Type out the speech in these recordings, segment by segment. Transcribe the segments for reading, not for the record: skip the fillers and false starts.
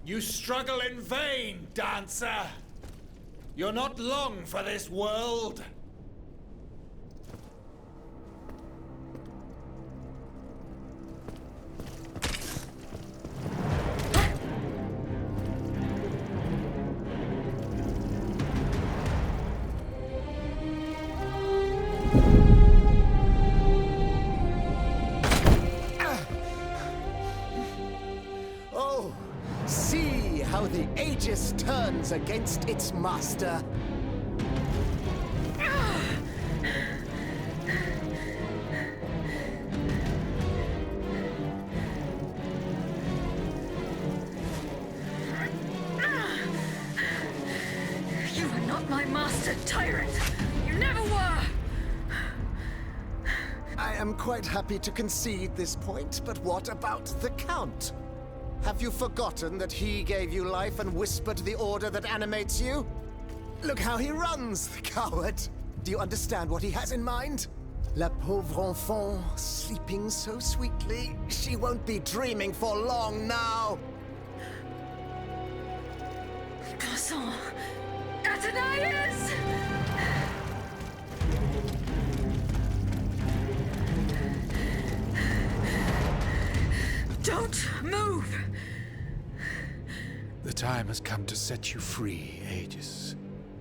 You struggle in vain, dancer! You're not long for this world! How the Aegis turns against its master. You are not my master, tyrant! You never were! I am quite happy to concede this point, but what about the Count? Have you forgotten that he gave you life and whispered the order that animates you? Look how he runs, the coward! Do you understand what he has in mind? La pauvre enfant, sleeping so sweetly, she won't be dreaming for long now! Garçon! Athenais! Don't move! The time has come to set you free, Aegis.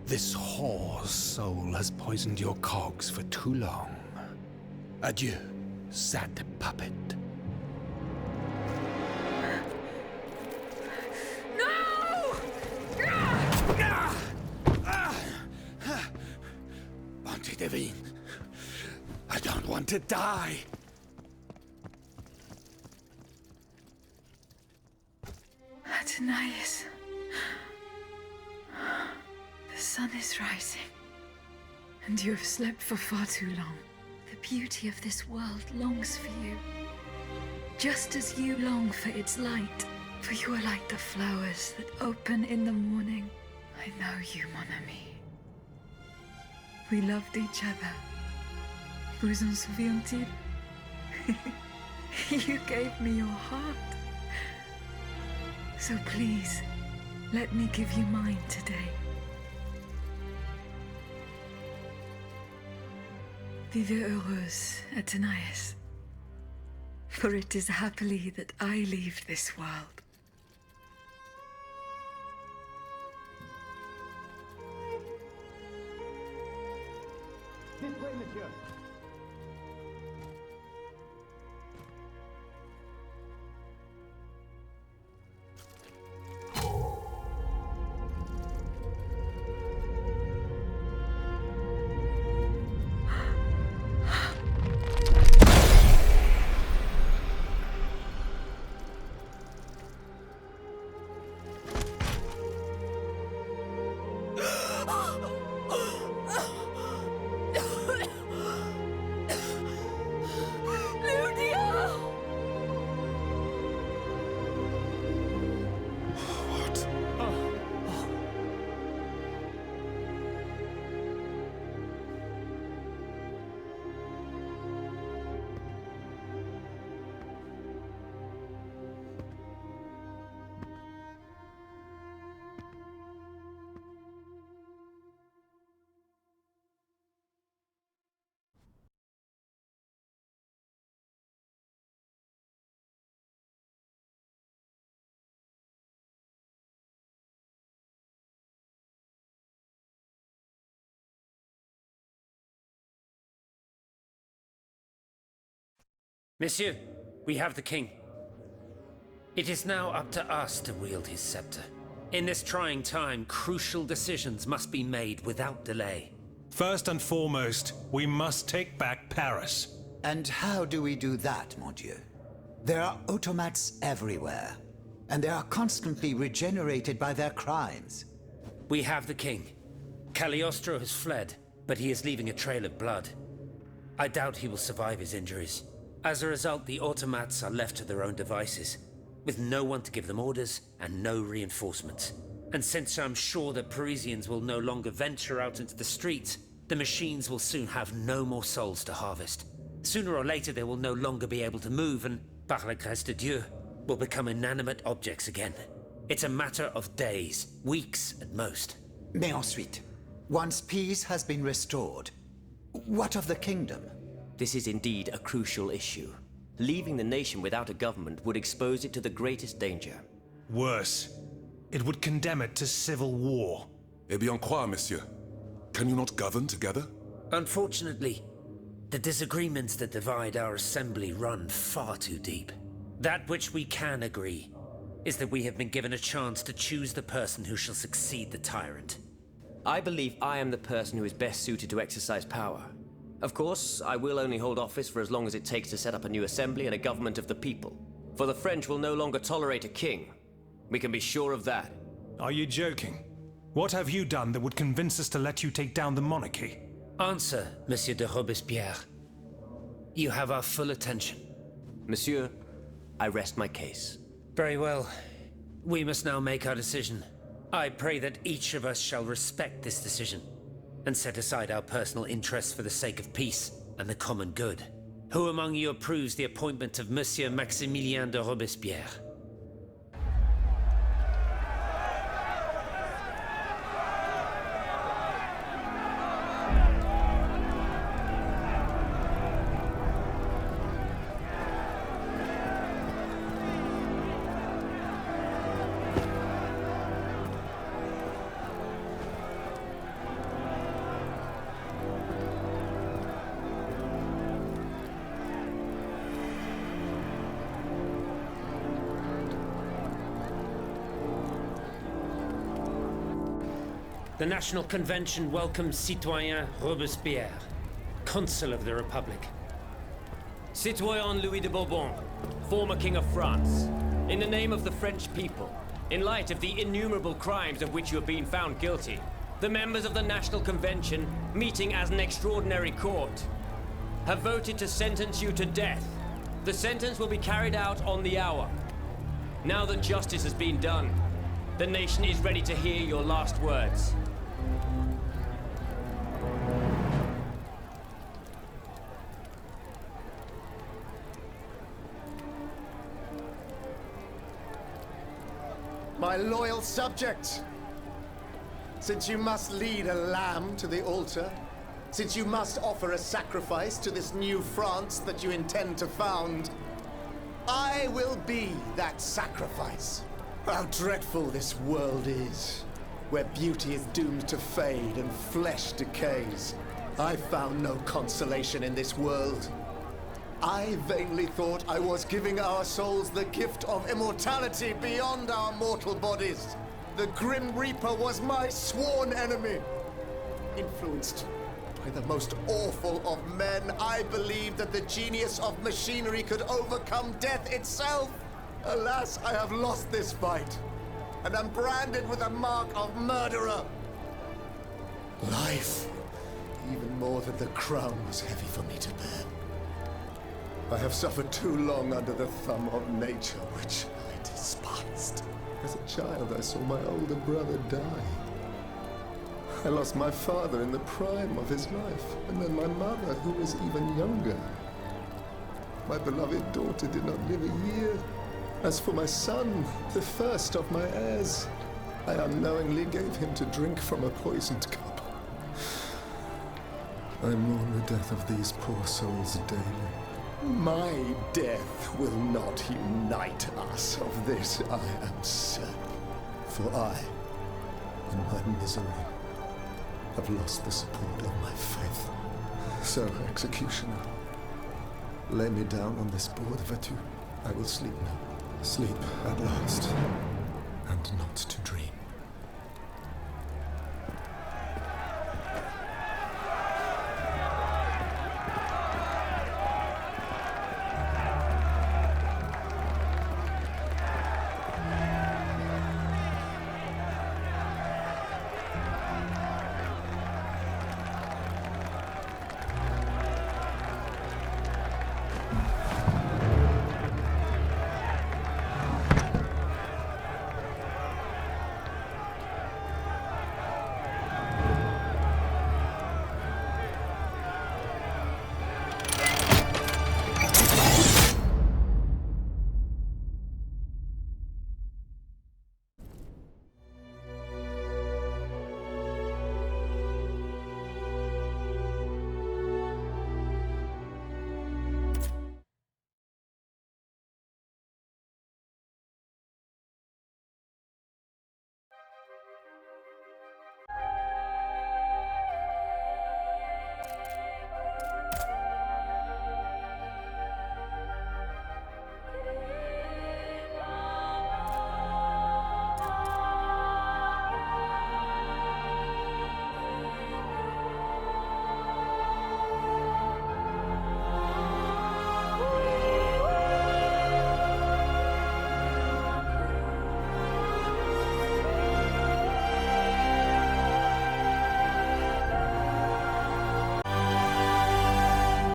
This whore's soul has poisoned your cogs for too long. Adieu, sad puppet. No! Bonté Divine, I don't want to die. Athenais. The sun is rising, and you have slept for far too long. The beauty of this world longs for you, just as you long for its light. For you are like the flowers that open in the morning. I know you, mon ami. We loved each other. Vous en souvient-il? You gave me your heart. So please, let me give you mine today. Vivez heureuse, Athenais. For it is happily that I leave this world. This way, monsieur. Monsieur, we have the king. It is now up to us to wield his scepter. In this trying time, crucial decisions must be made without delay. First and foremost, we must take back Paris. And how do we do that, mon Dieu? There are automats everywhere, and they are constantly regenerated by their crimes. We have the king. Cagliostro has fled, but he is leaving a trail of blood. I doubt he will survive his injuries. As a result, the automats are left to their own devices, with no one to give them orders and no reinforcements. And since I'm sure that Parisians will no longer venture out into the streets, the machines will soon have no more souls to harvest. Sooner or later they will no longer be able to move and, par la grâce de Dieu, will become inanimate objects again. It's a matter of days, weeks at most. Mais ensuite, once peace has been restored, what of the kingdom? This is indeed a crucial issue. Leaving the nation without a government would expose it to the greatest danger. Worse, it would condemn it to civil war. Eh bien quoi, monsieur? Can you not govern together? Unfortunately, the disagreements that divide our assembly run far too deep. That which we can agree is that we have been given a chance to choose the person who shall succeed the tyrant. I believe I am the person who is best suited to exercise power. Of course, I will only hold office for as long as it takes to set up a new assembly and a government of the people. For the French will no longer tolerate a king. We can be sure of that. Are you joking? What have you done that would convince us to let you take down the monarchy? Answer, Monsieur de Robespierre. You have our full attention. Monsieur, I rest my case. Very well. We must now make our decision. I pray that each of us shall respect this decision and set aside our personal interests for the sake of peace and the common good. Who among you approves the appointment of Monsieur Maximilien de Robespierre? The National Convention welcomes Citoyen Robespierre, Consul of the Republic. Citoyen Louis de Bourbon, former King of France, in the name of the French people, in light of the innumerable crimes of which you have been found guilty, the members of the National Convention, meeting as an extraordinary court, have voted to sentence you to death. The sentence will be carried out on the hour. Now that justice has been done, the nation is ready to hear your last words. My loyal subjects, since you must lead a lamb to the altar, since you must offer a sacrifice to this new France that you intend to found, I will be that sacrifice. How dreadful this world is, where beauty is doomed to fade and flesh decays. I found no consolation in this world. I vainly thought I was giving our souls the gift of immortality beyond our mortal bodies. The Grim Reaper was my sworn enemy. Influenced by the most awful of men, I believed that the genius of machinery could overcome death itself. Alas, I have lost this fight, and am branded with the mark of murderer. Life, even more than the crown, was heavy for me to bear. I have suffered too long under the thumb of nature, which I despised. As a child, I saw my older brother die. I lost my father in the prime of his life, and then my mother, who was even younger. My beloved daughter did not live a year. As for my son, the first of my heirs, I unknowingly gave him to drink from a poisoned cup. I mourn the death of these poor souls daily. My death will not unite us, of this I am certain. For I, in my misery, have lost the support of my faith. So, executioner, lay me down on this board, Vertu. I will sleep now. Sleep at last, and not to dream.